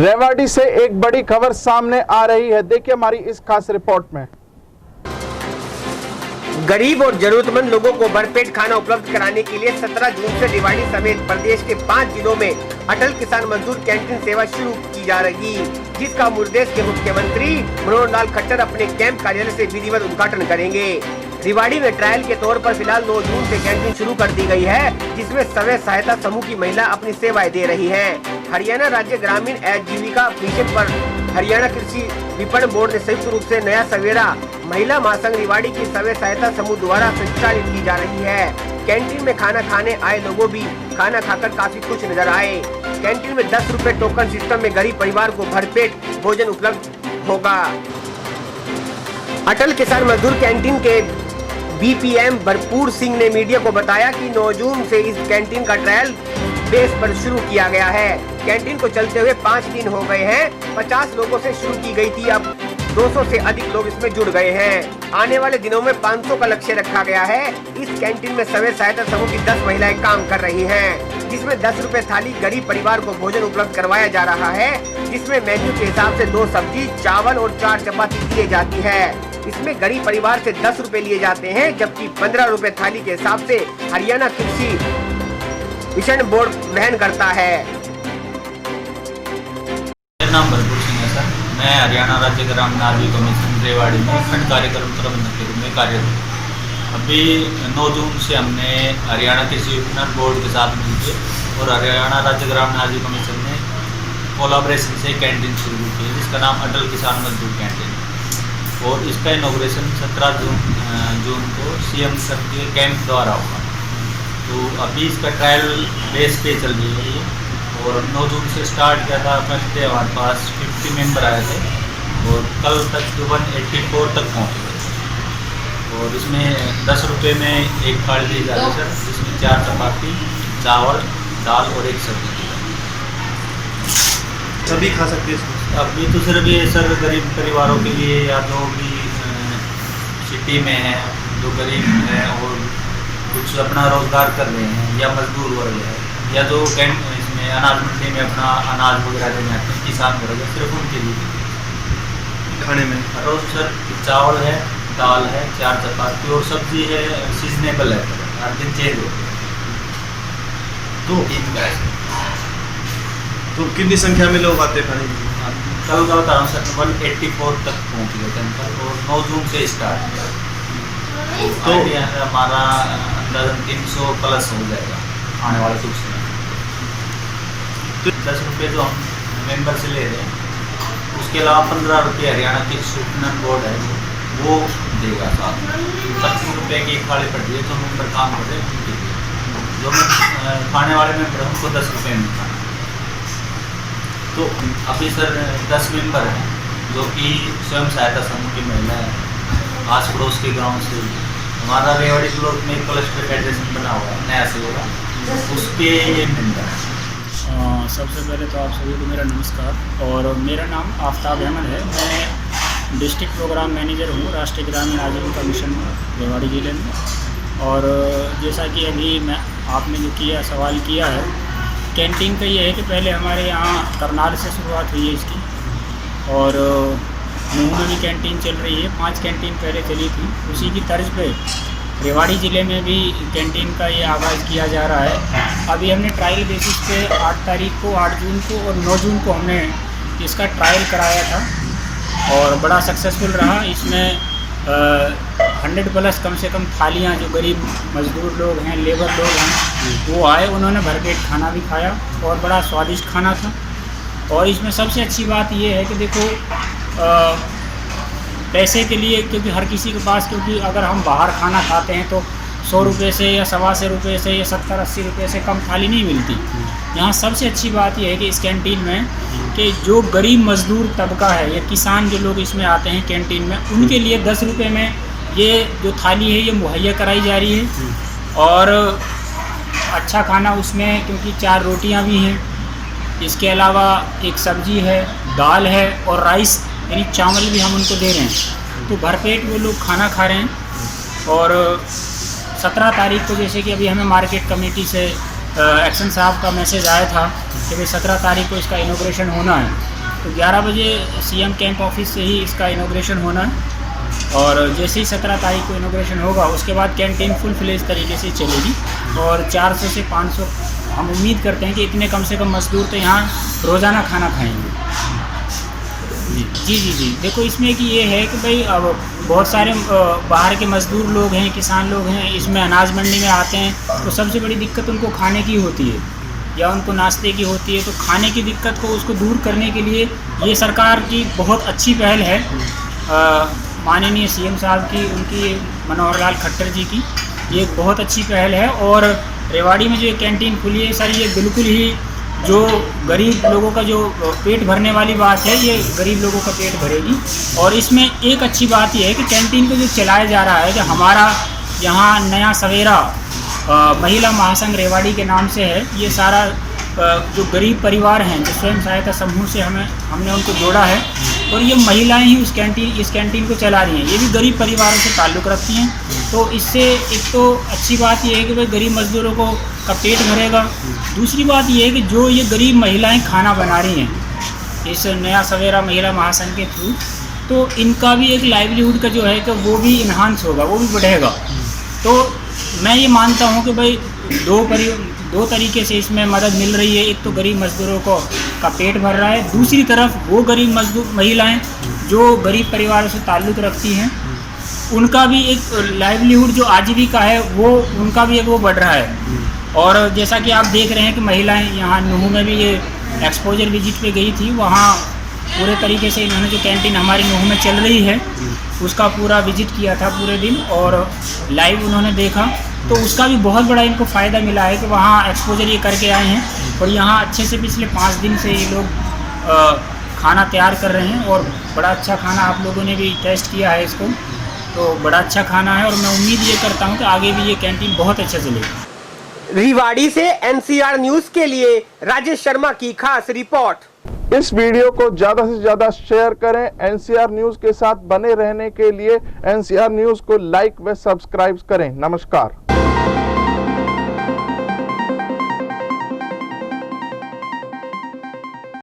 रेवाड़ी से एक बड़ी खबर सामने आ रही है, देखिए हमारी इस खास रिपोर्ट में। गरीब और जरूरतमंद लोगों को भरपेट खाना उपलब्ध कराने के लिए 17 जून से रेवाड़ी समेत प्रदेश के 5 जिलों में अटल किसान मजदूर कैंटीन सेवा शुरू की जा रही, जिसका प्रदेश के मुख्यमंत्री मनोहर लाल खट्टर अपने कैंप कार्यालय से विधिवत उद्घाटन करेंगे। रेवाड़ी में ट्रायल के तौर पर फिलहाल 9 जून से कैंटीन शुरू कर दी गई है, जिसमें स्वयं सहायता समूह की महिला अपनी सेवाएं दे रही है। हरियाणा राज्य ग्रामीण आजीविका मिशन पर हरियाणा कृषि विपणन बोर्ड ने संयुक्त रूप से नया सवेरा महिला महासंघ रेवाड़ी की स्वयं सहायता समूह द्वारा संचालित की जा रही है। कैंटीन में खाना खाने आए लोगों भी खाना खाकर काफी खुश नजर आए। कैंटीन में 10 रुपए टोकन सिस्टम में गरीब परिवार को भरपेट भोजन उपलब्ध होगा। अटल किसान मजदूर कैंटीन के बीपीएम भरपूर सिंह ने मीडिया को बताया कि 9 जून से इस कैंटीन का ट्रायल बेस पर शुरू किया गया है। कैंटीन को चलते हुए 5 दिन हो गए हैं। 50 लोगों से शुरू की गई थी, अब 200 से अधिक लोग इसमें जुड़ गए हैं। आने वाले दिनों में 500 का लक्ष्य रखा गया है। इस कैंटीन में स्वयं सहायता समूह की 10 महिलाएं काम कर रही हैं, जिसमें 10 रुपए थाली गरीब परिवार को भोजन उपलब्ध करवाया जा रहा है, जिसमें मेन्यू के हिसाब से 2 सब्जी, चावल और 4 चपाती दी जाती है। इसमें गरीब परिवार से 10 रुपए लिए जाते हैं, जबकि 15 रुपए थाली के हिसाब से हरियाणा कृषि मिशन बोर्ड वहन करता है। मेरा नाम भरपूर सिंह है सर। मैं हरियाणा राज्य ग्रामीण आजीविका मिशन रेवाड़ी में खंड कार्यक्रम प्रबंधक के रूप में कार्यरत हूँ। अभी 9 जून से हमने हरियाणा कृषि विपणन बोर्ड के साथ मिलकर और हरियाणा राज्य ग्रामीण आजीविका मिशन ने कोलाब्रेशन से कैंटीन शुरू की है, जिसका नाम अटल किसान मजदूर कैंटीन, और इसका इनॉग्रेशन 17 जून को सीएम सर के कैंप द्वारा होगा। तो अभी इसका ट्रायल बेस पे चल रही है ये, और 9 जून से स्टार्ट किया था। पहले हमारे पास 50 मेंबर आए थे और कल तकरीबन 84 तक पहुँच गए। और इसमें 10 रुपये में एक थाली दी जाती है सर, जिसमें 4 चपाती, चावल, दाल और 1 सब्जी दी जाती है। सभी खा सकते हैं इसमें? अभी तो सिर्फ ये सर गरीब परिवारों के लिए, या जो भी सिटी में है, जो गरीब है और कुछ अपना रोजगार कर रहे हैं, या मजदूर वर्ग है, या जो इसमें अनाज मंडी में अपना अनाज वगैरह देने आते हैं, किसान वर्ग है, सिर्फ उनके लिए। खाने में रोज सर चावल है, दाल है, 4 चपाती और सब्जी है, सीजनेबल है, हर दिन चेंज होती है। तो कितनी संख्या में लोग आते हैं खाने के लिए? कल का बता रहा हूँ सर, 184 तक पहुँच गए थे कल, और 9 जून से स्टार्ट किया। तो हमारा अंदाजन 300 प्लस हो जाएगा आने वाले कुछ समय। तो 10 रुपये जो हम मेंबर से ले रहे हैं, उसके अलावा 15 रुपये हरियाणा कृषि विपणन बोर्ड है वो देगा साथ। 25 रुपये की एक थाली पड़ती है, जो मेंबर काम कर रहे हैं उनके लिए। जो खाने वाले मेंबर हैं उनको 10 रुपये में खाना। तो अभी सर 10 मेंबर हैं, जो कि स्वयं सहायता समूह की महिला है, आस पड़ोस के गांव से। हमारा रेवाड़ी ब्लॉक में क्लस्टर फेडरेशन बना हुआ है नया सेवा, उसके ये मेंबर हैं। सबसे पहले तो आप सभी को मेरा नमस्कार, और मेरा नाम आफ्ताब अहमद है। मैं डिस्ट्रिक्ट प्रोग्राम मैनेजर हूँ राष्ट्रीय ग्रामीण आजीविका मिशन रेवाड़ी जिले में। और जैसा कि अभी आपने जो सवाल किया है, कैंटीन का ये है कि पहले हमारे यहाँ करनाल से शुरुआत हुई है इसकी, और नूह में भी कैंटीन चल रही है। 5 कैंटीन पहले चली थी, उसी की तर्ज पे रेवाड़ी ज़िले में भी कैंटीन का ये आगाज़ किया जा रहा है। अभी हमने ट्रायल बेसिस पे 8 तारीख को, 8 जून को और 9 जून को हमने इसका ट्रायल कराया था, और बड़ा सक्सेसफुल रहा। इसमें 100 प्लस कम से कम थालियाँ, जो गरीब मजदूर लोग हैं, लेबर लोग हैं, वो आए, उन्होंने भरपेट खाना भी खाया और बड़ा स्वादिष्ट खाना था। और इसमें सबसे अच्छी बात ये है कि देखो, पैसे के लिए, क्योंकि हर किसी के पास, क्योंकि अगर हम बाहर खाना खाते हैं तो 100 रुपये से या 125 रुपये से या 70-80 रुपये से कम थाली नहीं मिलती। यहाँ सबसे अच्छी बात यह है कि इस कैंटीन में कि जो गरीब मजदूर तबका है या किसान जो लोग इसमें आते हैं कैंटीन में, उनके लिए 10 रुपये में ये जो थाली है ये मुहैया कराई जा रही है। और अच्छा खाना उसमें, क्योंकि 4 रोटियाँ भी हैं, इसके अलावा 1 सब्जी है, दाल है और राइस यानी चावल भी हम उनको दे रहे हैं। तो भरपेट वो लोग खाना खा रहे हैं। और 17 तारीख को, जैसे कि अभी हमें मार्केट कमेटी से एक्शन साहब का मैसेज आया था कि भाई 17 तारीख को इसका इनॉग्रेशन होना है, तो 11 बजे सीएम कैंप ऑफिस से ही इसका इनॉग्रेशन होना है और जैसे ही 17 तारीख को इनॉग्रेशन होगा उसके बाद कैंटीन फुल फ्लेज तरीके से चलेगी और 400 से 500 हम उम्मीद करते हैं कि इतने कम से कम मजदूर तो यहाँ रोज़ाना खाना खाएंगे। जी देखो इसमें कि ये है कि भाई अब बहुत सारे बाहर के मजदूर लोग हैं, किसान लोग हैं, इसमें अनाज मंडी में आते हैं तो सबसे बड़ी दिक्कत उनको खाने की होती है या उनको नाश्ते की होती है। तो खाने की दिक्कत को उसको दूर करने के लिए ये सरकार की बहुत अच्छी पहल है, माननीय सीएम साहब की, उनकी मनोहर लाल खट्टर जी की ये बहुत अच्छी पहल है। और रेवाड़ी में जो ये कैंटीन खुली है सर, ये बिल्कुल ही जो गरीब लोगों का जो पेट भरने वाली बात है, ये गरीब लोगों का पेट भरेगी। और इसमें एक अच्छी बात ये है कि कैंटीन को जो चलाया जा रहा है, जो हमारा यहाँ नया सवेरा महिला महासंघ रेवाड़ी के नाम से है, ये सारा जो गरीब परिवार हैं जो स्वयं सहायता समूह से हमने उनको जोड़ा है और ये महिलाएं ही इस कैंटीन को चला रही हैं। ये भी गरीब परिवारों से ताल्लुक़ रखती हैं। तो इससे एक तो अच्छी बात ये है कि भाई गरीब मजदूरों का पेट भरेगा। दूसरी बात ये है कि जो ये गरीब महिलाएं खाना बना रही हैं इस नया सवेरा महिला महासंघ के थ्रू, तो इनका भी एक लाइवलीहुड का जो है कि वो भी इन्हांस होगा, वो भी बढ़ेगा। तो मैं ये मानता हूँ कि भाई दो तरीके से इसमें मदद मिल रही है। एक तो गरीब मजदूरों का पेट भर रहा है, दूसरी तरफ वो गरीब महिलाएं जो गरीब परिवारों से ताल्लुक़ रखती हैं उनका भी एक लाइवलीहुड जो आजीविका है वो उनका भी एक वो बढ़ रहा है। और जैसा कि आप देख रहे हैं कि महिलाएं यहाँ नूहू में भी ये एक्सपोजर विजिट पे गई थी, वहाँ पूरे तरीके से इन्होंने जो कैंटीन हमारी नूहू में चल रही है उसका पूरा विजिट किया था पूरे दिन और लाइव उन्होंने देखा। तो उसका भी बहुत बड़ा इनको फ़ायदा मिला है कि वहाँ एक्सपोजर ये करके आए हैं और यहाँ अच्छे से पिछले 5 दिन से ये लोग खाना तैयार कर रहे हैं और बड़ा अच्छा खाना आप लोगों ने भी टेस्ट किया है इसको, तो बड़ा अच्छा खाना है और मैं उम्मीद ये करता हूँ कि आगे भी ये कैंटीन बहुत अच्छा चलेगी। रेवाड़ी से एनसीआर न्यूज के लिए राजेश शर्मा की खास रिपोर्ट। इस वीडियो को ज्यादा से ज्यादा शेयर करें। एनसीआर न्यूज के साथ बने रहने के लिए एनसीआर न्यूज को लाइक व सब्सक्राइब करें। नमस्कार।